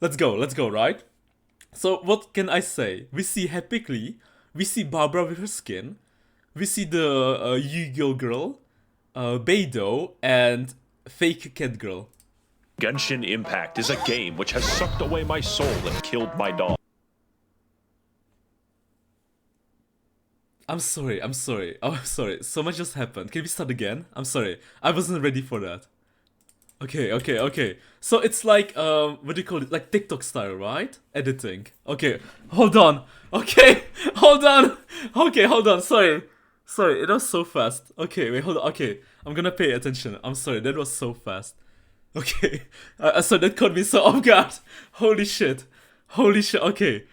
let's go, right? So what can I say? We see Happily, we see Barbara with her skin, we see the Yu-Gi-Oh girl, Beidou, and fake cat girl. Genshin Impact is a game which has sucked away my soul and killed my dog. I'm sorry. Oh, I'm sorry. So much just happened. Can we start again? I'm sorry. I wasn't ready for that. Okay. So it's like, what do you call it? Like TikTok style, right? Editing. Okay, hold on. Okay, hold on. Okay, hold on. Sorry, it was so fast. Okay, wait, hold on. Okay, I'm gonna pay attention. I'm sorry, that was so fast. Okay, so that caught me so off guard. Holy shit. Okay,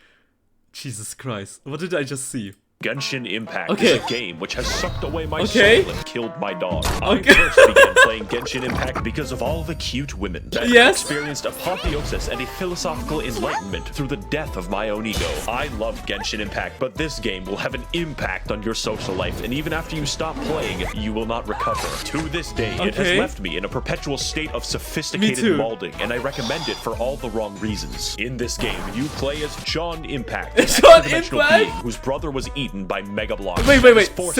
Jesus Christ. What did I just see? Genshin Impact Okay. is a game which has sucked away my Okay. soul and killed my dog. Okay. I first began playing Genshin Impact because of all the cute women that Yes. experienced apotheosis and a philosophical enlightenment through the death of my own ego. I love Genshin Impact, but this game will have an impact on your social life, and even after you stop playing, you will not recover. To this day, it has Okay. left me in a perpetual state of Me sophisticated too. molding, and I recommend it for all the wrong reasons. In this game, you play as John Impact, an John extra-dimensional Impact? being whose brother was eaten by Mega Blocks. Wait. and is forced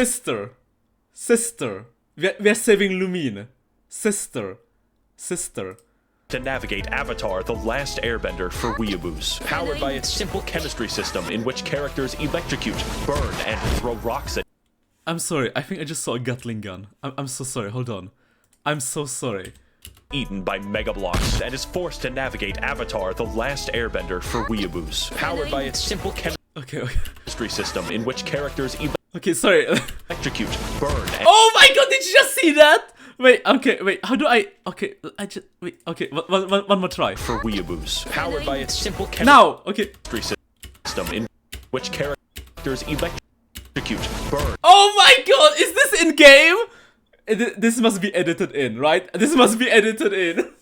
Sister. We're saving Lumine. Sister. to navigate Avatar: The Last Airbender for weeaboos. Powered by its simple chemistry system in which characters electrocute, burn, and throw rocks at I'm sorry, I think I just saw a Gatling gun. I'm so sorry, hold on. I'm so sorry. eaten by Mega Blocks and is forced to navigate Avatar: The Last Airbender for weeaboos. Powered by its simple Okay. chemistry system in which characters Okay, sorry. electrocute, burn, and Oh my god, did you just see that? Wait, how do I... Okay, I just... Wait, okay, one more try. for weeaboos. Powered by its simple chemistry Now! Okay. system in which characters electrocute, burn, Oh my god, is this in-game? This must be edited in, right? This must be edited in.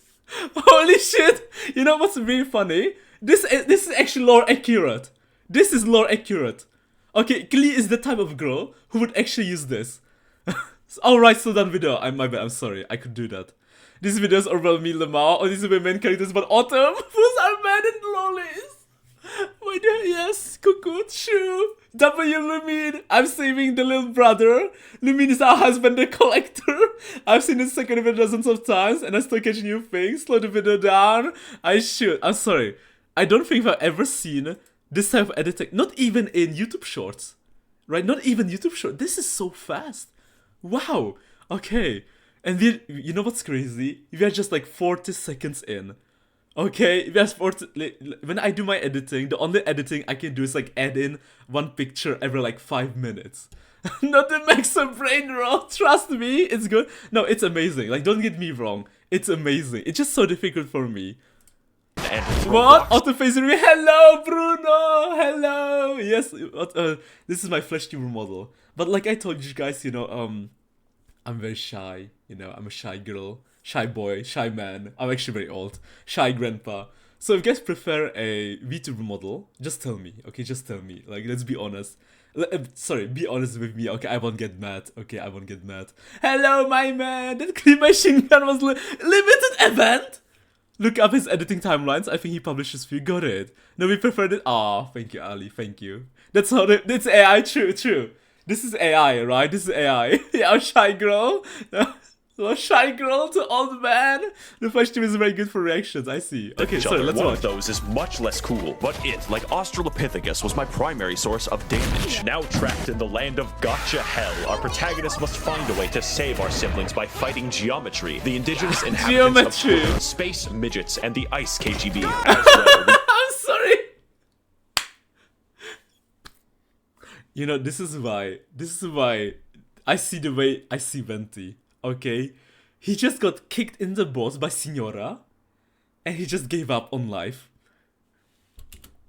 Holy shit! You know what's really funny? This is actually lore accurate. This is lore accurate. Okay, Klee is the type of girl who would actually use this. Alright, so done video. My bad, I'm sorry. I could do that. These videos overwhelm me, Lamar. Or these are main characters, but Autumn, who's our man and lollies? My dear, yes, Cuckoo, true. W Lumine, I'm saving the little brother. Lumine is our husband, the collector. I've seen his second video dozens of times, and I still catch new things. Slow the video down. I should. I'm sorry. I don't think I've ever seen this type of editing. Not even in YouTube Shorts. Right? Not even YouTube Shorts. This is so fast. Wow. Okay. And you know what's crazy? We are just like 40 seconds in. Okay, we are 40, when I do my editing, the only editing I can do is like add in one picture every like 5 minutes. Not the MaxOr brain roll, trust me, it's good. No, it's amazing, like don't get me wrong, it's amazing. It's just so difficult for me. and What? Autophasing me? Hello, Bruno! Hello! Yes, this is my flesh tuber model. But like I told you guys, you know, I'm very shy, you know, I'm a shy girl, shy boy, shy man. I'm actually very old, shy grandpa. So if you guys prefer a VTuber model, just tell me, okay, just tell me. Like, let's be honest. Sorry, be honest with me, okay, I won't get mad, okay, I won't get mad. Hello, my man! That Clean Machine Gun was limited event? Look up his editing timelines. I think he publishes few. Got it. No, we preferred it. Ah, thank you, Ali. Thank you. That's how that's AI. True. This is AI, right? This is AI. Yeah, shy girl. So shy girl to old man. The first team is very good for reactions. I see. Okay, each sorry. other. Let's One watch. of those is much less cool, but it, like Australopithecus, was my primary source of damage. Now trapped in the land of gotcha hell, our protagonist must find a way to save our siblings by fighting geometry, the indigenous inhabitants of Geometry. space midgets, and the ice KGB. As well, I'm sorry. You know, this is why I see the way I see Venti, okay? He just got kicked in the balls by Signora, and he just gave up on life.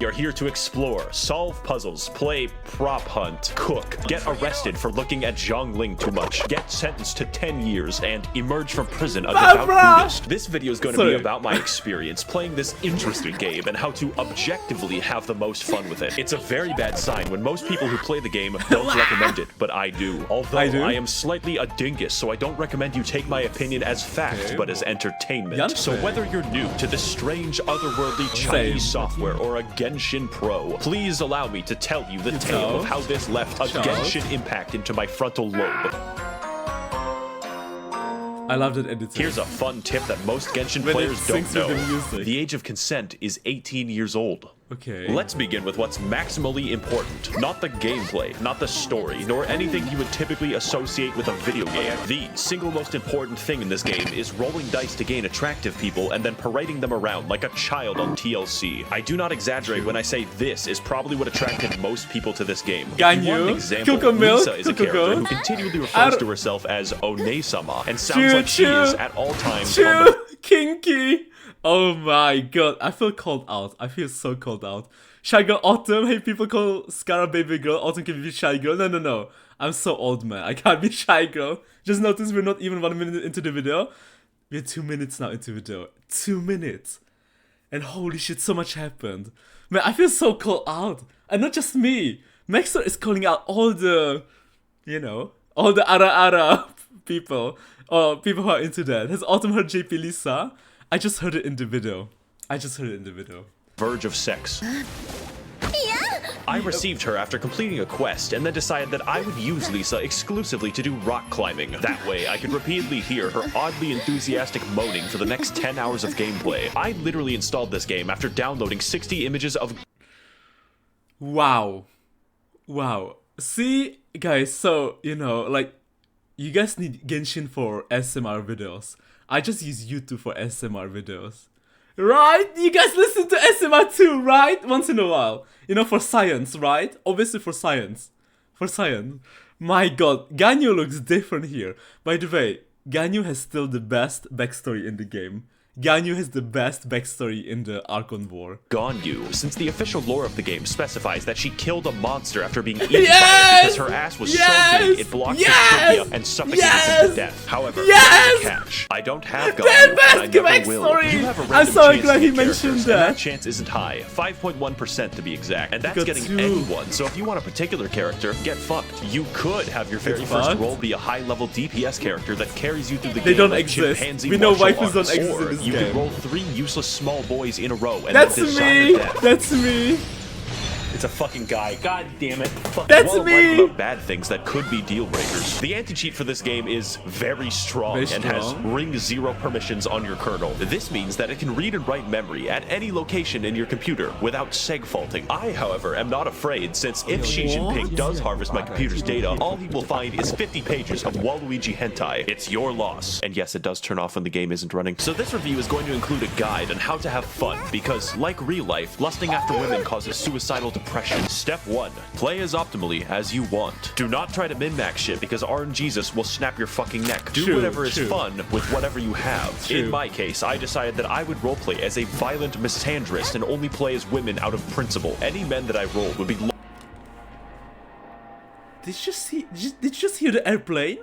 You're here to explore, solve puzzles, play prop hunt, cook, get arrested for looking at Zhongling too much, get sentenced to 10 years, and emerge from prison a devout Buddhist. This video is going to be about my experience playing this interesting game and how to objectively have the most fun with it. It's a very bad sign when most people who play the game don't recommend it, but I do. Although I am slightly a dingus, so I don't recommend you take my opinion as fact, but as entertainment. So whether you're new to this strange, otherworldly Chinese software or a Genshin Pro, please allow me to tell you the tale of how this left a Genshin Impact into my frontal lobe. I love that editing. Here's a fun tip that most Genshin players don't know. The age of consent is 18 years old. Okay. Let's begin with what's maximally important. Not the gameplay, not the story, nor anything you would typically associate with a video game. The single most important thing in this game is rolling dice to gain attractive people and then parading them around like a child on TLC. I do not exaggerate when I say this is probably what attracted most people to this game. Ganyu, One example, Lisa is a character who continually refers to herself as One-sama and sounds like she is at all times kinky. Oh my god, I feel called out. I feel so called out. Shy girl Autumn, hey, people call Scara baby girl. Autumn can be shy girl. No. I'm so old, man. I can't be shy girl. Just notice we're not even 1 minute into the video. We're 2 minutes now into the video. 2 minutes. And holy shit, so much happened. Man, I feel so called out. And not just me. MaxOr is calling out all the, you know, all the ara people. Or people who are into that. Has Autumn heard JP Lisa? I just heard it in the video. Verge of sex. I received her after completing a quest and then decided that I would use Lisa exclusively to do rock climbing. That way, I could repeatedly hear her oddly enthusiastic moaning for the next 10 hours of gameplay. I literally installed this game after downloading 60 images of... Wow. See, guys, so, you know, like, you guys need Genshin for SMR videos. I just use YouTube for SMR videos. Right? You guys listen to SMR too, right? Once in a while. You know, for science, right? Obviously for science. My god, Ganyu looks different here. By the way, Ganyu has still the best backstory in the game. Ganyu has the best backstory in the Archon War. Ganyu, since the official lore of the game specifies that she killed a monster after being eaten by it because her ass was so big it blocked his trachea and suffocated him to death. However, there's a catch. I don't have Ganyu, and I never will. You have a random I'm so glad he to mentioned that. That chance isn't high, 5.1% to be exact, and that's getting anyone. So if you want a particular character, get fucked. You could have your very first role be a high-level DPS character that carries you through the game. They don't like exist. We know waifus don't exist in this you game. can roll 3 useless small boys in a row and That's then desire me. death. That's me. It's a fucking guy. God damn it. That's me. About bad things that could be deal breakers. The anti-cheat for this game is very strong and has ring 0 permissions on your kernel. This means that it can read and write memory at any location in your computer without seg faulting. I, however, am not afraid, since if Xi Jinping does harvest my computer's data, all he will find is 50 pages of Waluigi hentai. It's your loss. And yes, it does turn off when the game isn't running. So this review is going to include a guide on how to have fun, because like real life, lusting after women causes suicidal depression. Step 1. Play as optimally as you want. Do not try to min-max shit because RNGesus will snap your fucking neck. Do whatever is fun with whatever you have. In my case, I decided that I would roleplay as a violent misandrist and only play as women out of principle. Any men that I rolled would be... Did you just hear the airplane?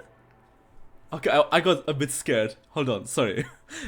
Okay, I got a bit scared. Hold on, sorry.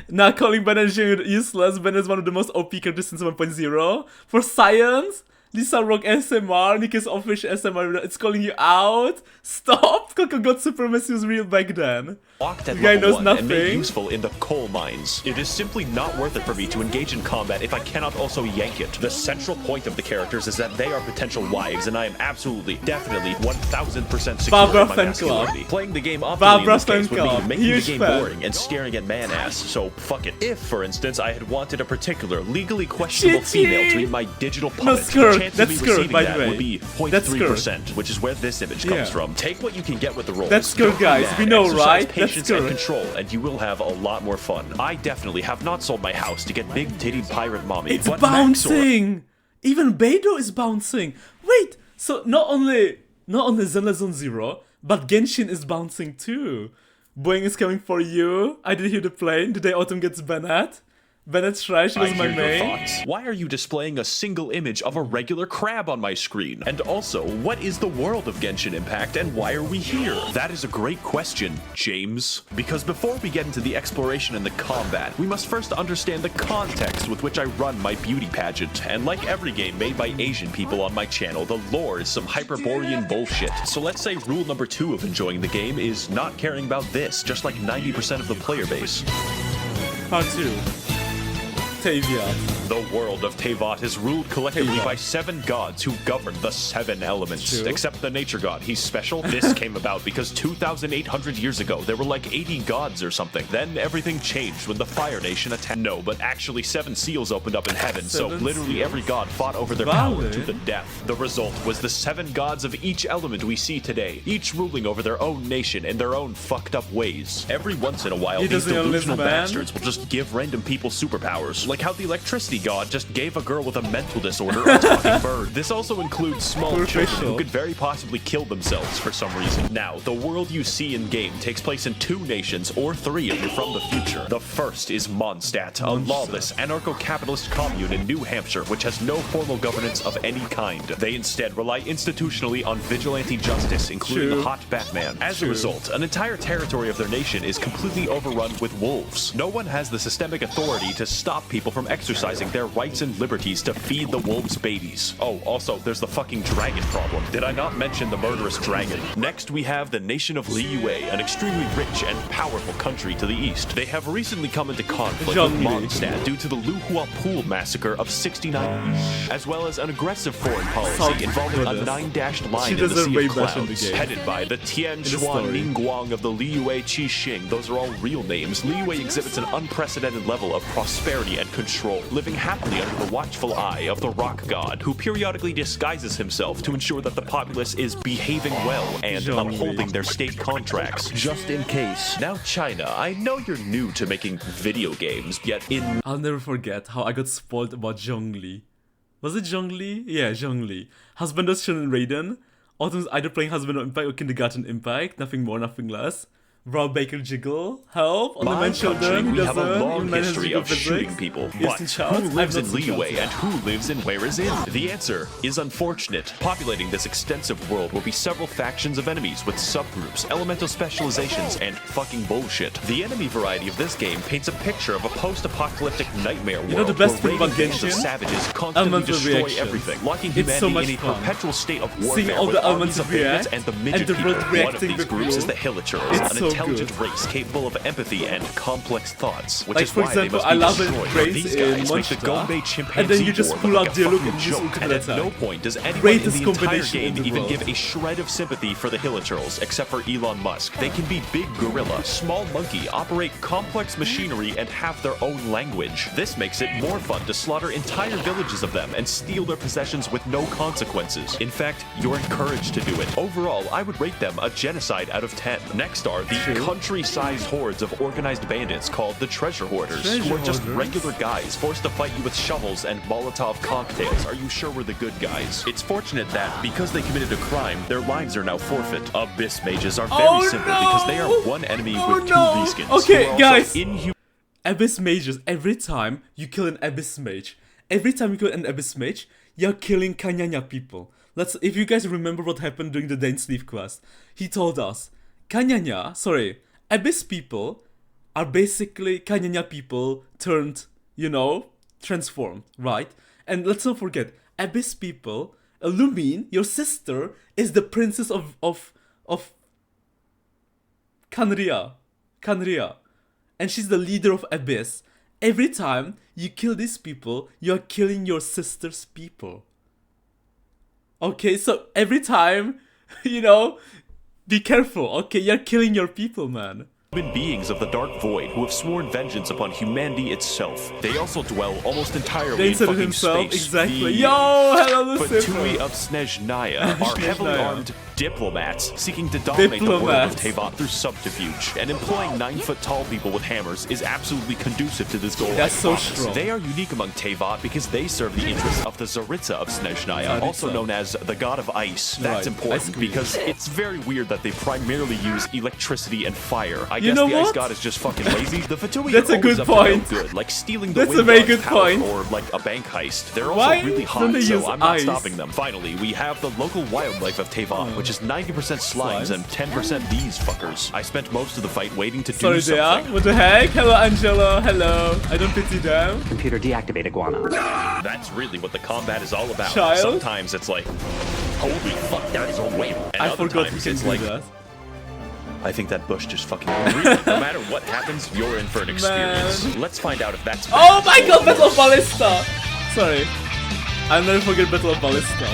Now calling Ben useless. Ben is one of the most OP characters since 1.0. For science? Lisa Rock SMR, Nikki's official SMR, it's calling you out. Stop! Coco got supremacy was real back then. The guy knows nothing. And made useful in the coal mines. It is simply not worth it for me to engage in combat if I cannot also yank it. The central point of the characters is that they are potential wives, and I am absolutely, definitely, 1000% secure in my masculinity. Playing the game optimally in this case would mean making the game boring and staring at man ass, so fuck it. If, for instance, I had wanted a particular legally questionable female to be my digital puppet, that's skirt, by the way. Would be 0.3%, which is where this image comes from. Take what you can get with the roles. That's skirt, guys. We know, right? Patience and control, and you will have a lot more fun. I definitely have not sold my house to get big-titted pirate mommy. It's bouncing. Even Beidou is bouncing. Wait, so not only Zelda Zone Zero, but Genshin is bouncing too. Boeing is coming for you. I did hear the plane. The day Autumn gets banned. Bennett Trash was I my hear your main. thoughts. Why are you displaying a single image of a regular crab on my screen? And also, what is the world of Genshin Impact and why are we here? That is a great question, James. Because before we get into the exploration and the combat, we must first understand the context with which I run my beauty pageant. And like every game made by Asian people on my channel, the lore is some Hyperborean bullshit. So let's say rule number 2 of enjoying the game is not caring about this, just like 90% of the player base. Part 2. Tavia. The world of Teyvat is ruled collectively by 7 gods who govern the 7 elements. True. Except the nature god, he's special. This came about because 2,800 years ago, there were like 80 gods or something. Then everything changed when the Fire Nation attacked. No, but actually 7 seals opened up in heaven, so literally seals? every god fought over their power to the death. The result was the 7 gods of each element we see today, each ruling over their own nation in their own fucked up ways. Every once in a while, these delusional bastards will just give random people superpowers, like how the electricity god just gave a girl with a mental disorder a talking bird. This also includes small children who could very possibly kill themselves for some reason. Now, the world you see in-game takes place in 2 nations, or 3 if you're from the future. The first is Mondstadt, a lawless, anarcho-capitalist commune in New Hampshire, which has no formal governance of any kind. They instead rely institutionally on vigilante justice, including the hot Batman. As a result, an entire territory of their nation is completely overrun with wolves. No one has the systemic authority to stop people from exercising their rights and liberties to feed the wolves babies. Oh, also, there's the fucking dragon problem. Did I not mention the murderous dragon? Next, we have the nation of Liyue, an extremely rich and powerful country to the east. They have recently come into conflict with Mondstadt due to the Luhua Pool massacre of 69, as well as an aggressive foreign policy involving a 9-dashed line in the Sea of Clouds, headed by the Tian Xuan Ningguang of the Liyue Qixing. Those are all real names. Liyue exhibits an unprecedented level of prosperity and control, living happily under the watchful eye of the rock god, who periodically disguises himself to ensure that the populace is behaving well and upholding their state contracts, just in case. Now, China, I know you're new to making video games, yet I'll never forget how I got spoiled about Zhongli. Was it Zhongli? Yeah, Zhongli. Husband of Shun and Raiden. Autumn's either playing Husband of Impact or Kindergarten Impact. Nothing more, nothing less. Raw Baker Jiggle. Help! On the man's children. We have a long history of shooting people. But who lives in Liyue and who lives in Where Is In? The answer is unfortunate. Populating this extensive world will be several factions of enemies with subgroups, elemental specializations, and fucking bullshit. The enemy variety of this game paints a picture of a post-apocalyptic nightmare world. You know the best thing where about raving bands of Genshin? savages constantly destroy everything, locking humanity in a perpetual state of warfare. Seeing all with the elements armies of bandits and the midget the people. world One of reacting these groups is the Hilichurls, an intelligent race capable of empathy and complex thoughts, which like, is for why example, they must be I love destroyed. it race These in guys make the Monster, Gombe chimpanzee and then you just war pull look out like a dialogue fucking and use joke, ultimate and at attack. no point does anyone Rate in this the entire combination game in the even world. give a shred of sympathy for the Hilichurls, except for Elon Musk. They can be big gorilla, small monkey, operate complex machinery, and have their own language. This makes it more fun to slaughter entire villages of them and steal their possessions with no consequences. In fact, you're encouraged to do it. Overall, I would rate them a genocide out of 10. Next are the country-sized hordes of organized bandits called the Treasure Hoarders, who are just regular guys forced to fight you with shovels and Molotov cocktails. Are you sure we're the good guys? It's fortunate that, because they committed a crime, their lives are now forfeit. Abyss mages are very simple because they are one enemy with 2 reskins. Okay, guys. Abyss mages, every time you kill an Abyss mage, you're killing Kanyanya people. If you guys remember what happened during the Dane Sleeve quest, he told us, Abyss people are basically Kanyanya people turned, transformed, right? And let's not forget, Abyss people, Lumine, your sister, is the princess of Kanria. And she's the leader of Abyss. Every time you kill these people, you're killing your sister's people. Okay, so every time, be careful, okay? You're killing your people, man. Human beings of the Dark Void who have sworn vengeance upon humanity itself. They also dwell almost entirely in fucking space. Exactly. Hello, Fatui of Snezhnaya are heavily armed diplomats seeking to dominate the world of Teyvat through subterfuge, and employing 9-foot-tall people with hammers is absolutely conducive to this goal. That's so strong. They are unique among Teyvat because they serve the interests of the Tsaritsa of Snezhnaya, also known as the God of Ice. That's important because it's very weird that they primarily use electricity and fire. I You guess know the Ice what? God is just fucking lazy. The Fatui That's are a good always up to no point. good, like stealing the That's a wind very dog's good power point. or like a bank heist. They're Why also really don't hot, they use so I'm not ice? stopping them. Finally, we have the local wildlife of Teyvat, which is 90% slimes and 10% these fuckers. I spent most of the fight waiting to Sorry, do something. Dea. What the heck? Hello, Angela. Hello. I don't pity them. Computer deactivate iguana. That's really what the combat is all about. Child? Sometimes it's like, holy fuck, that is a whale. And I other forgot we times can it's do like, that. I think that bush just fucking really, no matter what happens, you're in for an experience. Man. Let's find out if that's Oh my bad. god, Battle of Ballista! Sorry. I'll never forget Battle of Ballista.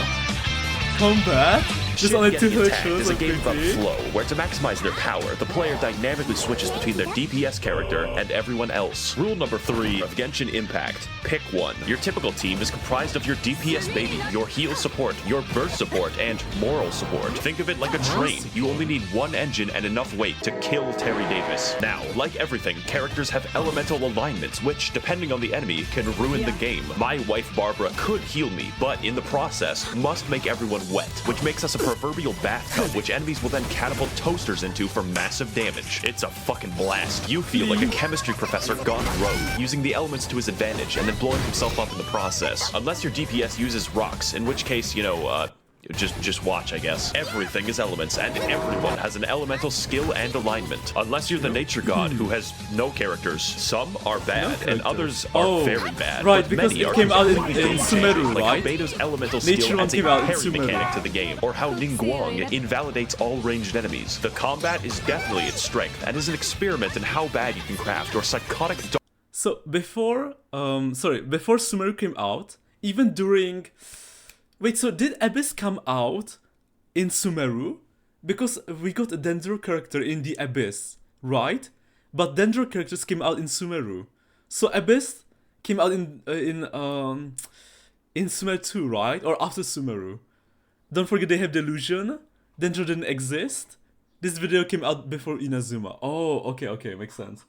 Combat? Just only two Getting attacked hurt is a game about pretty. flow, where to maximize their power, the player dynamically switches between their DPS character and everyone else. Rule number 3 of Genshin Impact. Pick one. Your typical team is comprised of your DPS baby, your heal support, your burst support, and moral support. Think of it like a train. You only need one engine and enough weight to kill Terry Davis. Now, like everything, characters have elemental alignments, which, depending on the enemy, can ruin the game. My wife Barbara could heal me, but in the process, must make everyone wet, which makes us a proverbial bathtub, which enemies will then catapult toasters into for massive damage. It's a fucking blast. You feel like a chemistry professor gone rogue, using the elements to his advantage and then blowing himself up in the process. Unless your DPS uses rocks, in which case, you know, just watch, I guess. Everything is elements, and everyone has an elemental skill and alignment. Unless you're the nature god, who has no characters. Some are bad, and others are very bad. Right, but because many it are came out in completely Sumeru, like right? how Beto's elemental Nature skill one adds a came out in parry Sumeru. mechanic to the game, or how Ningguang invalidates all ranged enemies. The combat is definitely its strength, and is an experiment in how bad you can craft your psychotic So before Sumeru came out, even during... Wait, so did Abyss come out in Sumeru? Because we got a Dendro character in the Abyss, right? But Dendro characters came out in Sumeru. So Abyss came out in Sumeru 2, right? Or after Sumeru. Don't forget they have Delusion. Dendro didn't exist. This video came out before Inazuma. Oh, okay, makes sense.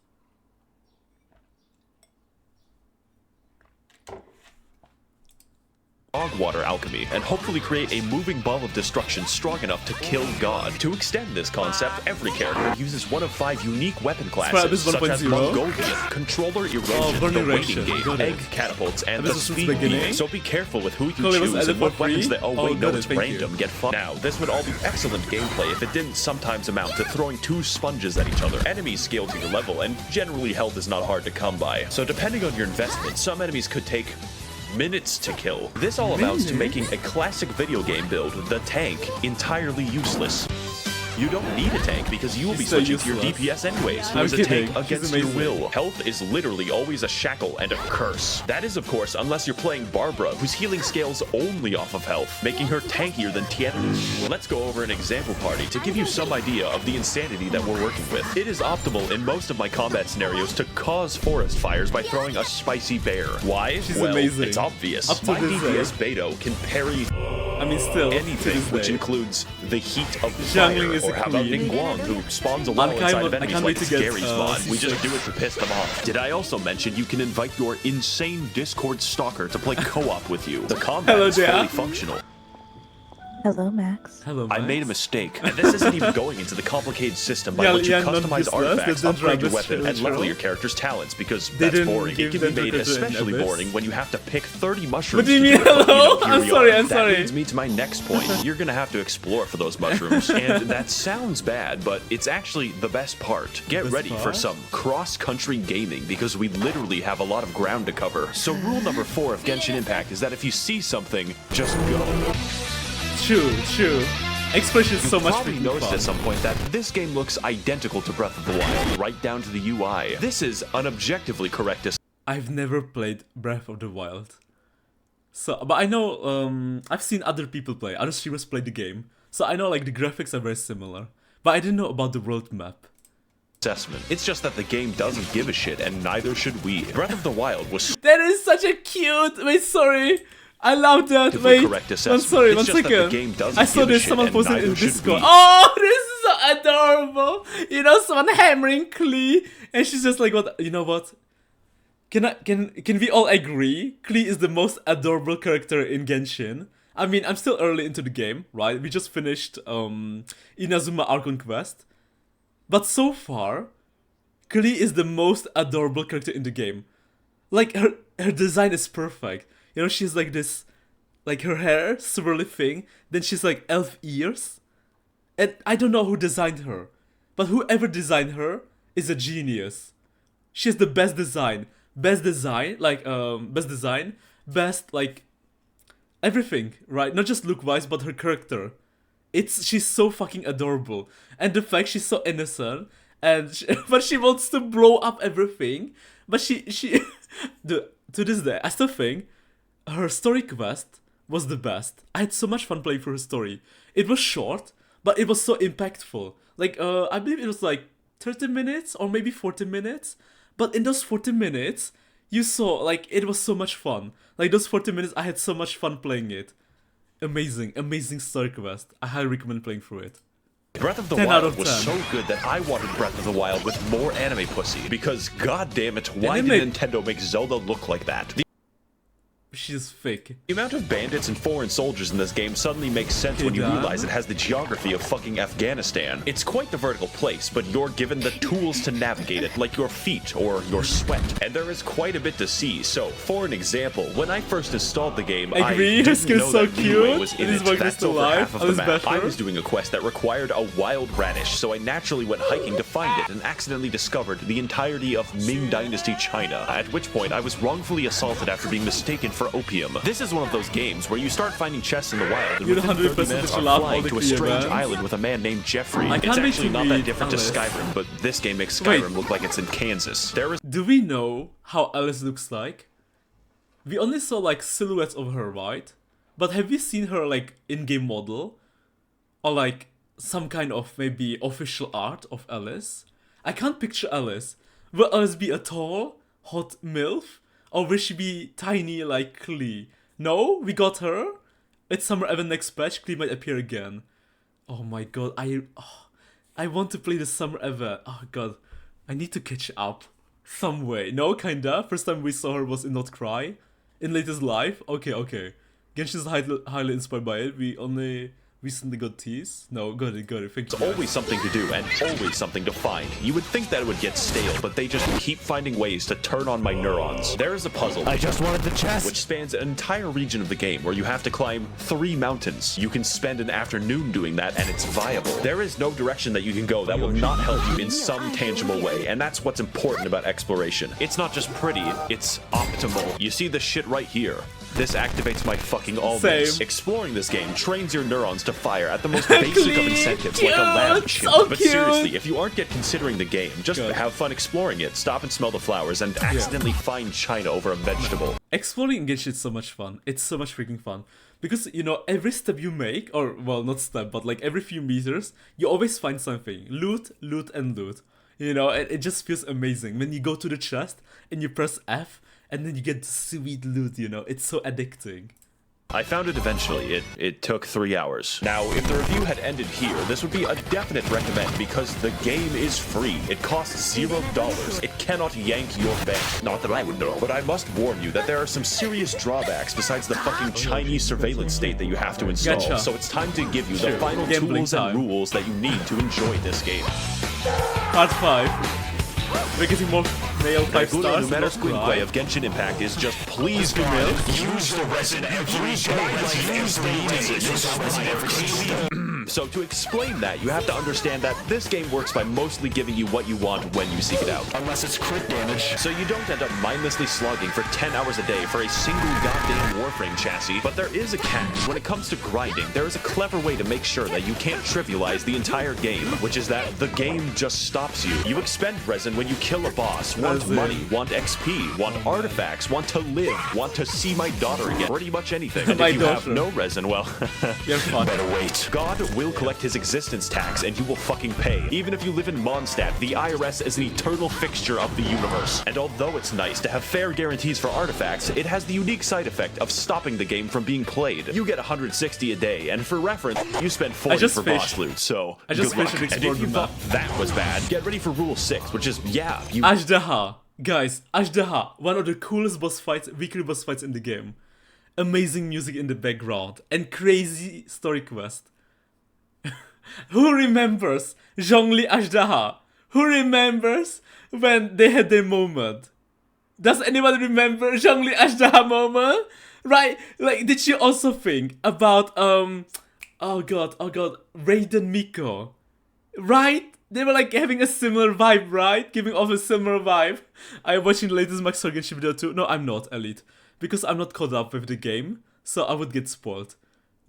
dog water alchemy, and hopefully create a moving ball of destruction strong enough to kill God. To extend this concept, every character uses one of 5 unique weapon classes, such as 1.0? Mongolian, Controller Erosion, Burning the Waiting Ration, Gate, got it. Egg Catapults, and This the was since Speed beginning? Beam. So be careful with who you Cool, it was choose added and what for free? weapons they... Oh wait, no, got it, it's thank random. you. Get fucked. Now, this would all be excellent gameplay if it didn't sometimes amount to throwing 2 sponges at each other. Enemies scale to your level, and generally health is not hard to come by. So depending on your investment, some enemies could take minutes to kill. This all amounts to making a classic video game build, the tank, entirely useless. You don't need a tank because you will be He's so switching to your useless. DPS anyways, who I'm is a kidding. tank He's against your amazing. will. Health is literally always a shackle and a curse. That is, of course, unless you're playing Barbara, whose healing scales only off of health, making her tankier than Tierney. Let's go over an example party to give you some idea of the insanity that we're working with. It is optimal in most of my combat scenarios to cause forest fires by throwing a spicy bear. Why? She's well, amazing. it's obvious. Up to My this DPS Beto can parry I mean, still, anything, to this which day. includes the heat of Jungling fire, is or a how about queen. Ningguang, who spawns a wall can't inside of wait- I enemies can't like wait to get, Scary Spawn. We just C6. do it to piss them off. Did I also mention you can invite your insane Discord stalker to play co-op with you? The combat Hello, is fully Dea. functional. Hello, Max. Hello, I Max. made a mistake, and this isn't even going into the complicated system by Yeah, which you yeah, none of customize this does. artifacts, They don't upgrade your drive weapon, this and level true. your character's talents, because They that's didn't boring. It give can be them made to the especially Abyss. boring when you have to pick 30 mushrooms. What do you to mean, it, but, hello? here I'm we sorry, are. I'm sorry. That leads me to my next point. You're gonna have to explore for those mushrooms, and that sounds bad, but it's actually the best part. Get Best ready for part? some cross-country gaming, because we literally have a lot of ground to cover. So rule number 4 of Genshin Impact is that if you see something, just go. True. Exploration is so much Probably freaking noticed fun. at some point that this game looks identical to Breath of the Wild, right down to the UI. This is an objectively correct I've never played Breath of the Wild. So, but I know, I've seen other people play, other streamers play the game. So I know like the graphics are very similar. But I didn't know about the world map. assessment. It's just that the game doesn't give a shit, and neither should we. Breath of the Wild was That is such a cute, wait, sorry. I love that, Relatively wait. correct I'm assessment. sorry, It's one just that the second. game doesn't I saw give a this, shit, someone and posted in neither should Discord. we. Oh, this is so adorable. You know, someone hammering Klee, and she's just like, what, you know what? Can we all agree? Klee is the most adorable character in Genshin. I mean, I'm still early into the game, right? We just finished Inazuma Archon Quest. But so far, Klee is the most adorable character in the game. Like, her design is perfect. You know, she's like this, like her hair, swirly thing. Then she's like elf ears. And I don't know who designed her. But whoever designed her is a genius. She has the best design. Best design, best, like, everything, right? Not just look-wise, but her character. She's so fucking adorable. And the fact she's so innocent, but she wants to blow up everything. But to this day, I still think her story quest was the best. I had so much fun playing through her story. It was short, but it was so impactful. Like, I believe it was like 30 minutes or maybe 40 minutes. But in those 40 minutes, you saw, like, it was so much fun. Like, those 40 minutes, I had so much fun playing it. Amazing story quest. I highly recommend playing through it. Breath of the Wild was so good that I wanted Breath of the Wild with more anime pussy. Because, god damn it, why did Nintendo make Zelda look like that? She's fake. The amount of bandits and foreign soldiers in this game suddenly makes sense when you realize it has the geography of fucking Afghanistan. It's quite the vertical place, but you're given the tools to navigate it, like your feet or your sweat. And there is quite a bit to see, so for an example, when I first installed the game, I didn't know that Liyue was in it. That's over half of the map. I was doing a quest that required a wild radish, so I naturally went hiking to find it and accidentally discovered the entirety of Ming Dynasty China, at which point I was wrongfully assaulted after being mistaken for opium. This is one of those games where you start finding chests in the wild and within 30 minutes are flying to a strange island with a man named Jeffrey. It's actually not that different to Skyrim, but this game makes Skyrim look like it's in Kansas. Do we know how Alice looks like? We only saw like silhouettes of her, right? But have you seen her like in-game model? Or like some kind of maybe official art of Alice? I can't picture Alice. Will Alice be a tall, hot MILF? Or will she be tiny like Klee? No, we got her. It's summer event next patch. Klee might appear again. Oh my god, I want to play the summer event. Oh god, I need to catch up some way. No, kinda. First time we saw her was in Not Cry, in Latest Life. Okay. Genshin is highly inspired by it. We only recently got teased. No, got it. Thank you. There's always something to do and always something to find. You would think that it would get stale, but they just keep finding ways to turn on my neurons. There is a puzzle. I just wanted the chest. Which spans an entire region of the game where you have to climb 3 mountains. You can spend an afternoon doing that and it's viable. There is no direction that you can go that will not help you in some tangible way, and that's what's important about exploration. It's not just pretty, it's optimal. You see this shit right here. This activates my fucking almonds. Exploring this game trains your neurons to fire at the most basic of incentives, like a lamp chip. But seriously, if you aren't yet considering the game, just have fun exploring it, stop and smell the flowers, and accidentally find China over a vegetable. Exploring Genshin is so much fun. It's so much freaking fun. Because, you know, every step you make, or, well, not step, but like every few meters, you always find something. Loot, and loot. You know, it just feels amazing. When you go to the chest, and you press F, and then you get sweet loot, you know, it's so addicting. I found it eventually. It took 3 hours. Now, if the review had ended here, this would be a definite recommend because the game is free. It costs $0. It cannot yank your bank. Not that I would know. But I must warn you that there are some serious drawbacks besides the fucking Chinese surveillance state that you have to install. So it's time to give you the final tools and rules that you need to enjoy this game. Part 5. We're getting more male 5 stars. The meta screenplay of Genshin Impact is just please female. Use the resin every day. So to explain that, you have to understand that this game works by mostly giving you what you want when you seek it out. Unless it's crit damage. So you don't end up mindlessly slogging for 10 hours a day for a single goddamn Warframe chassis. But there is a catch. When it comes to grinding, there is a clever way to make sure that you can't trivialize the entire game, which is that the game just stops you. You expend resin when you kill a boss, want money, want XP, want artifacts, want to live, want to see my daughter again, pretty much anything. And if you have no resin, well, better wait. God will collect his existence tax and you will fucking pay. Even if you live in Mondstadt, the IRS is an eternal fixture of the universe. And although it's nice to have fair guarantees for artifacts, it has the unique side effect of stopping the game from being played. You get 160 a day, and for reference, you spend 40 for boss loot, so good luck. And if you thought that was bad, get ready for Rule 6, which is, Ashdaha. Guys, Ashdaha, one of the coolest boss fights, weekly boss fights in the game. Amazing music in the background, and crazy story quest. Who remembers Zhongli Ashdaha Who remembers when they had their moment? Does anyone remember Zhongli Ashdaha moment? Right? Like, did you also think about oh god, Raiden Miko? Right? They were like having a similar vibe, right? Giving off a similar vibe. I'm watching the latest MaxOr Genshin video too. No, I'm not, Elite. Because I'm not caught up with the game, so I would get spoiled.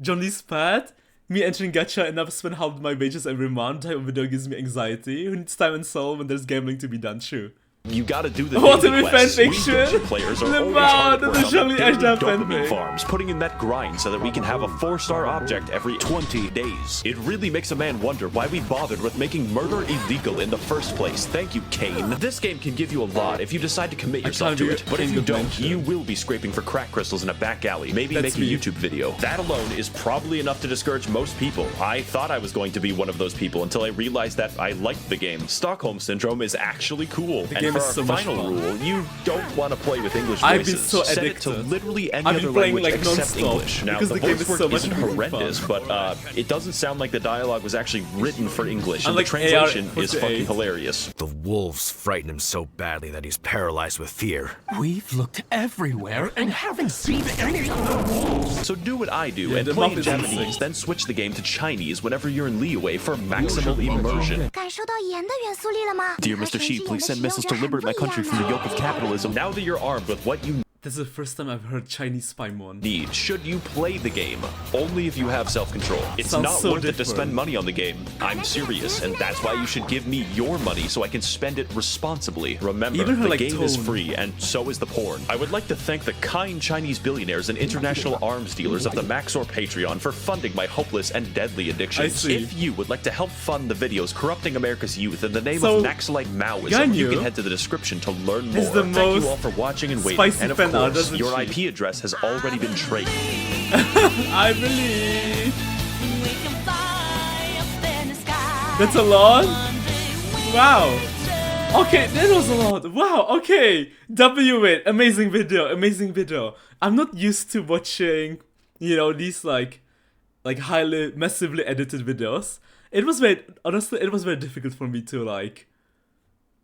Johnny's pet, me entering gacha and I've spent half my wages every month. Type of video gives me anxiety. Who needs time and soul when there's gambling to be done? True. You gotta do the What daily a quests. We fanfiction! Genshin players are The always man, hard at work the on Zhongli the daily Ashdaha dopamine fanfic. farms, putting in that grind so that we can have a 4-star object every 20 days. It really makes a man wonder why we bothered with making murder illegal in the first place. Thank you, Kane. This game can give you a lot if you decide to commit yourself to it, but if you don't, you will be scraping for crack crystals in a back alley, maybe That's make a me. YouTube video. That alone is probably enough to discourage most people. I thought I was going to be one of those people until I realized that I liked the game. Stockholm Syndrome is actually cool. The And game for is our so much final fun. rule, you don't want to play with English I've been voices. so Set it to addicted. literally any I've other been playing, language like, except non-stop, English. Now, because the the game voice is work so much isn't freaking horrendous, fun. but it doesn't sound like the dialogue was actually written for English, and the Unlike translation AR is fucking 48. hilarious. The wolves frighten him so badly that he's paralyzed with fear. We've looked everywhere and haven't seen any of the wolves. So do what I do Yeah, and the play map in is Japanese, insane. then switch the game to Chinese whenever you're in Liyue for maximal immersion. 感受到盐的元素力了吗？ Dear Mr. Sheep, please send missiles to liberate my country from the yoke of capitalism. Now that you're armed with what you This is the first time I've heard Chinese Paimon. need, should you play the game? Only if you have self-control. It's Sounds not so worth it to different. spend money on the game. I'm serious, and that's why you should give me your money so I can spend it responsibly. Remember, Even her, the like, game is tone. free, and so is the porn. I would like to thank the kind Chinese billionaires and international arms dealers of the MaxOr Patreon for funding my hopeless and deadly addictions. see. If you would like to help fund the videos corrupting America's youth in the name So, of Naxalite Maoism, you Ganyu can head to the description to learn more. is the Thank most you all for watching and waiting. spicy And of fan art, course, doesn't your she? IP address has already been traded. I believe. That's a lot? Wow. Okay, that was a lot. Wow, okay. W it. Amazing video, amazing video. I'm not used to watching, you know, these like highly, massively edited videos. It was very, honestly, it was very difficult for me to like,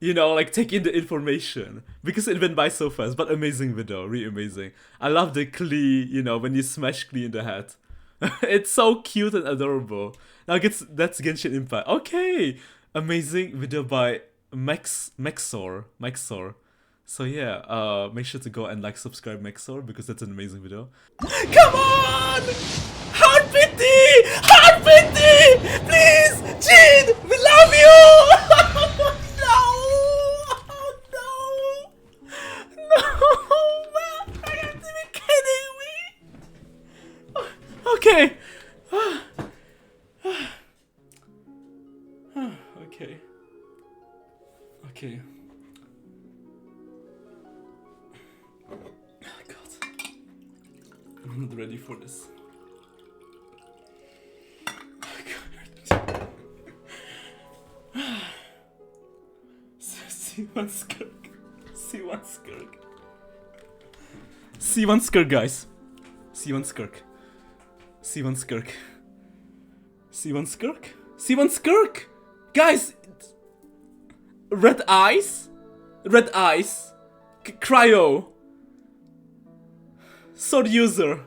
you know, like take in the information because it went by so fast. But amazing video, really amazing. I love the Klee, you know, when you smash Klee in the head. It's so cute and adorable. Now that's Genshin Impact. Okay, amazing video by MaxOr. So yeah, make sure to go and like, subscribe MaxOr because that's an amazing video. Come on! Heart pity! Heart pity! Please! Jin! We love you! No! Oh, no! No! Man, I have to be kidding me! Okay. Okay. Okay. Oh god. I'm not ready for this. C1 Skirk. C1 Skirk. C1 Skirk, guys. C1 Skirk. C1 Skirk. C1 Skirk? C1 Skirk! Guys! Red eyes? Red eyes. Cryo. Sword user.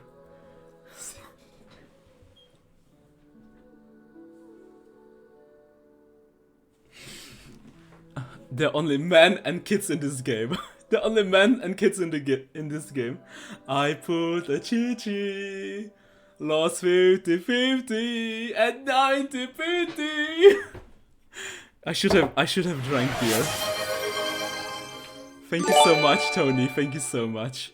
There are only men and kids in this game. There are only men and kids in this game. I put a chi-chi. Lost 50-50 and 90-50. I should have drank beer. Thank you so much, Tony. Thank you so much.